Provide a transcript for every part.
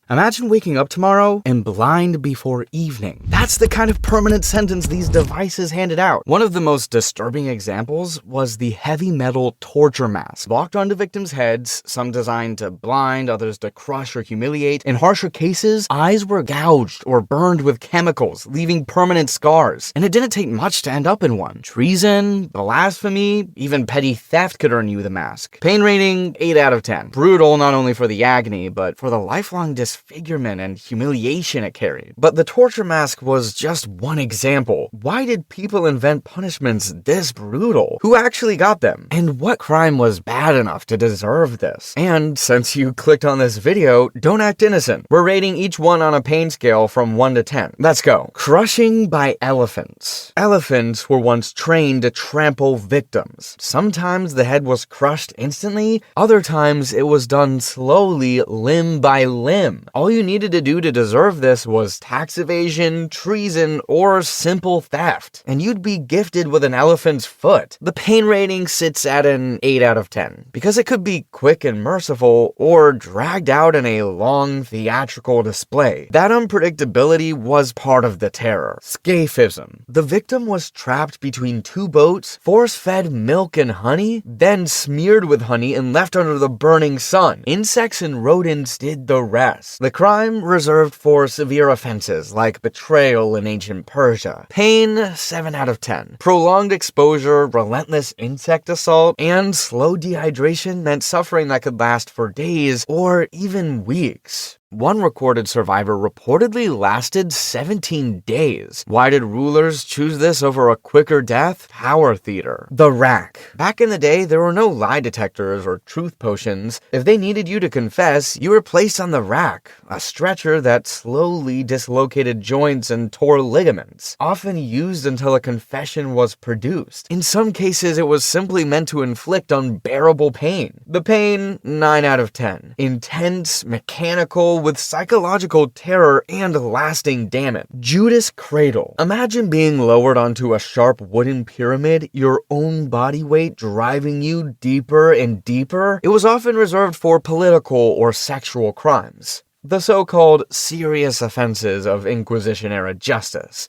Imagine waking up tomorrow and blind before evening. That's the kind of permanent sentence these devices handed out. One of the most disturbing examples was the heavy metal torture mask. Locked onto victims' heads, some designed to blind, others to crush or humiliate. In harsher cases, eyes were gouged or burned with chemicals, leaving permanent scars. And it didn't take much to end up in one. Treason, blasphemy, even petty theft could earn you the mask. Pain rating, 8 out of 10. Brutal not only for the agony, but for the lifelong disfigurement and humiliation it carried. But the torture mask was just one example. Why did people invent punishments this brutal? Who actually got them? And what crime was bad enough to deserve this? And since you clicked on this video, don't act innocent. We're rating each one on a pain scale from 1 to 10. Let's go. Crushing by elephants. Elephants were once trained to trample victims. Sometimes the head was crushed instantly, other times it was done slowly, limb by limb. All you needed to do to deserve this was tax evasion, treason, or simple theft, and you'd be gifted with an elephant's foot. The pain rating sits at an 8 out of 10, because it could be quick and merciful, or dragged out in a long theatrical display. That unpredictability was part of the terror. Scaphism. The victim was trapped between two boats, force-fed milk and honey, then smeared with honey and left under the burning sun. Insects and rodents did the rest. The crime reserved for severe offenses like betrayal in ancient Persia. Pain, 7 out of 10. Prolonged exposure, relentless insect assault, and slow dehydration meant suffering that could last for days or even weeks. One recorded survivor reportedly lasted 17 days. Why did rulers choose this over a quicker death? Power theater. The rack. Back in the day, there were no lie detectors or truth potions. If they needed you to confess, you were placed on the rack, a stretcher that slowly dislocated joints and tore ligaments, often used until a confession was produced. In some cases, it was simply meant to inflict unbearable pain. The pain, 9 out of 10. Intense, mechanical, with psychological terror and lasting damage. Judas Cradle. Imagine being lowered onto a sharp wooden pyramid, your own body weight driving you deeper and deeper. It was often reserved for political or sexual crimes, the so-called serious offenses of Inquisition-era justice.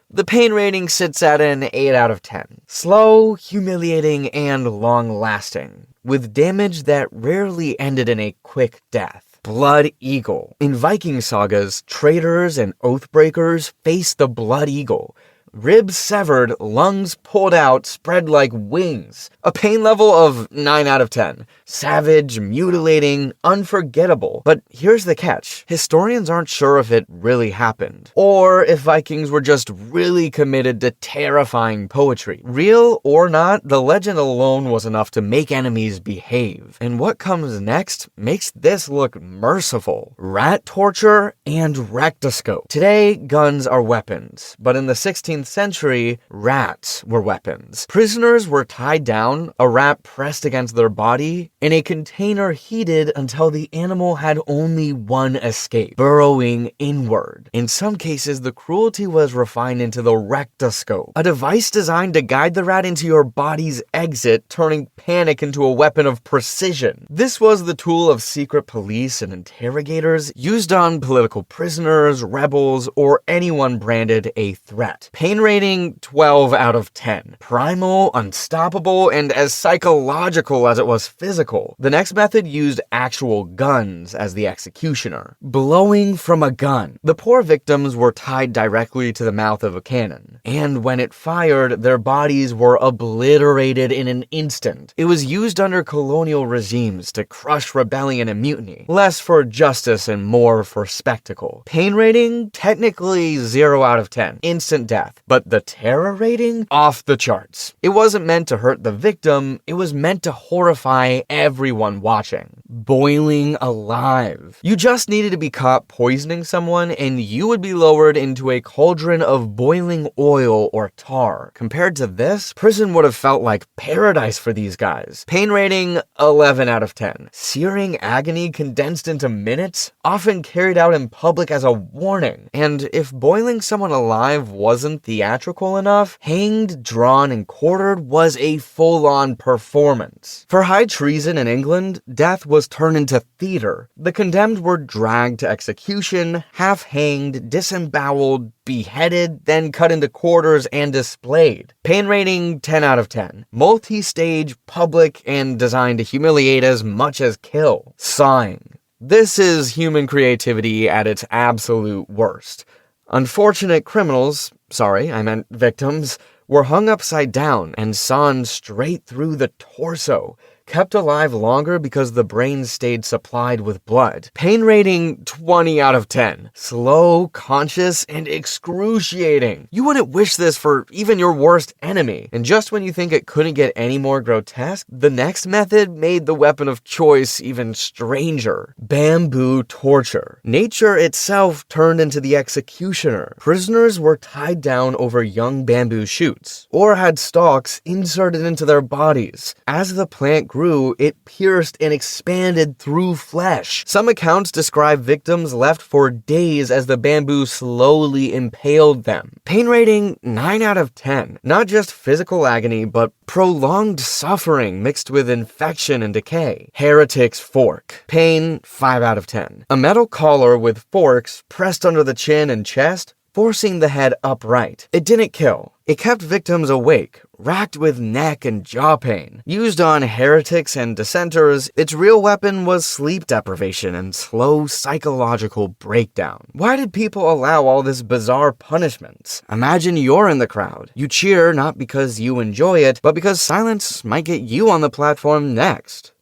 The pain rating sits at an 8 out of 10. Slow, humiliating, and long-lasting, with damage that rarely ended in a quick death. Blood Eagle. In Viking sagas, traitors and oathbreakers faced the Blood Eagle. Ribs severed, lungs pulled out, spread like wings. A pain level of 9 out of 10. Savage, mutilating, unforgettable. But here's the catch. Historians aren't sure if it really happened, or if Vikings were just really committed to terrifying poetry. Real or not, the legend alone was enough to make enemies behave. And what comes next makes this look merciful. Rat torture and rectoscope. Today, guns are weapons, but in the 16th century, rats were weapons. Prisoners were tied down, a rat pressed against their body, in a container heated until the animal had only one escape, burrowing inward. In some cases, the cruelty was refined into the rectoscope, a device designed to guide the rat into your body's exit, turning panic into a weapon of precision. This was the tool of secret police and interrogators, used on political prisoners, rebels, or anyone branded a threat. Pain rating, 12 out of 10. Primal, unstoppable, and as psychological as it was physical. The next method used actual guns as the executioner. Blowing from a gun. The poor victims were tied directly to the mouth of a cannon, and when it fired, their bodies were obliterated in an instant. It was used under colonial regimes to crush rebellion and mutiny. Less for justice and more for spectacle. Pain rating, technically 0 out of 10. Instant death. But the terror rating? Off the charts. It wasn't meant to hurt the victim, it was meant to horrify everyone watching. Boiling alive. You just needed to be caught poisoning someone and you would be lowered into a cauldron of boiling oil or tar. Compared to this, prison would have felt like paradise for these guys. Pain rating, 11 out of 10. Searing agony condensed into minutes, often carried out in public as a warning. And if boiling someone alive wasn't theatrical enough, hanged, drawn, and quartered was a full-on performance. For high treason in England, death was was turned into theater. The condemned were dragged to execution, half-hanged, disemboweled, beheaded, then cut into quarters and displayed. Pain rating 10 out of 10. Multi-stage, public, and designed to humiliate as much as kill. Sawing. This is human creativity at its absolute worst. Unfortunate criminals, sorry, I meant victims, were hung upside down and sawn straight through the torso, kept alive longer because the brain stayed supplied with blood. Pain rating 20 out of 10. Slow, conscious, and excruciating. You wouldn't wish this for even your worst enemy. And just when you think it couldn't get any more grotesque, the next method made the weapon of choice even stranger. Bamboo torture. Nature itself turned into the executioner. Prisoners were tied down over young bamboo shoots, or had stalks inserted into their bodies. As the plant grew, it pierced and expanded through flesh. Some accounts describe victims left for days as the bamboo slowly impaled them. Pain rating 9 out of 10. Not just physical agony, but prolonged suffering mixed with infection and decay. Heretic's fork. Pain 5 out of 10. A metal collar with forks pressed under the chin and chest, forcing the head upright. It didn't kill. It kept victims awake, racked with neck and jaw pain. Used on heretics and dissenters, its real weapon was sleep deprivation and slow psychological breakdown. Why did people allow all this bizarre punishment? Imagine you're in the crowd. You cheer not because you enjoy it, but because silence might get you on the platform next.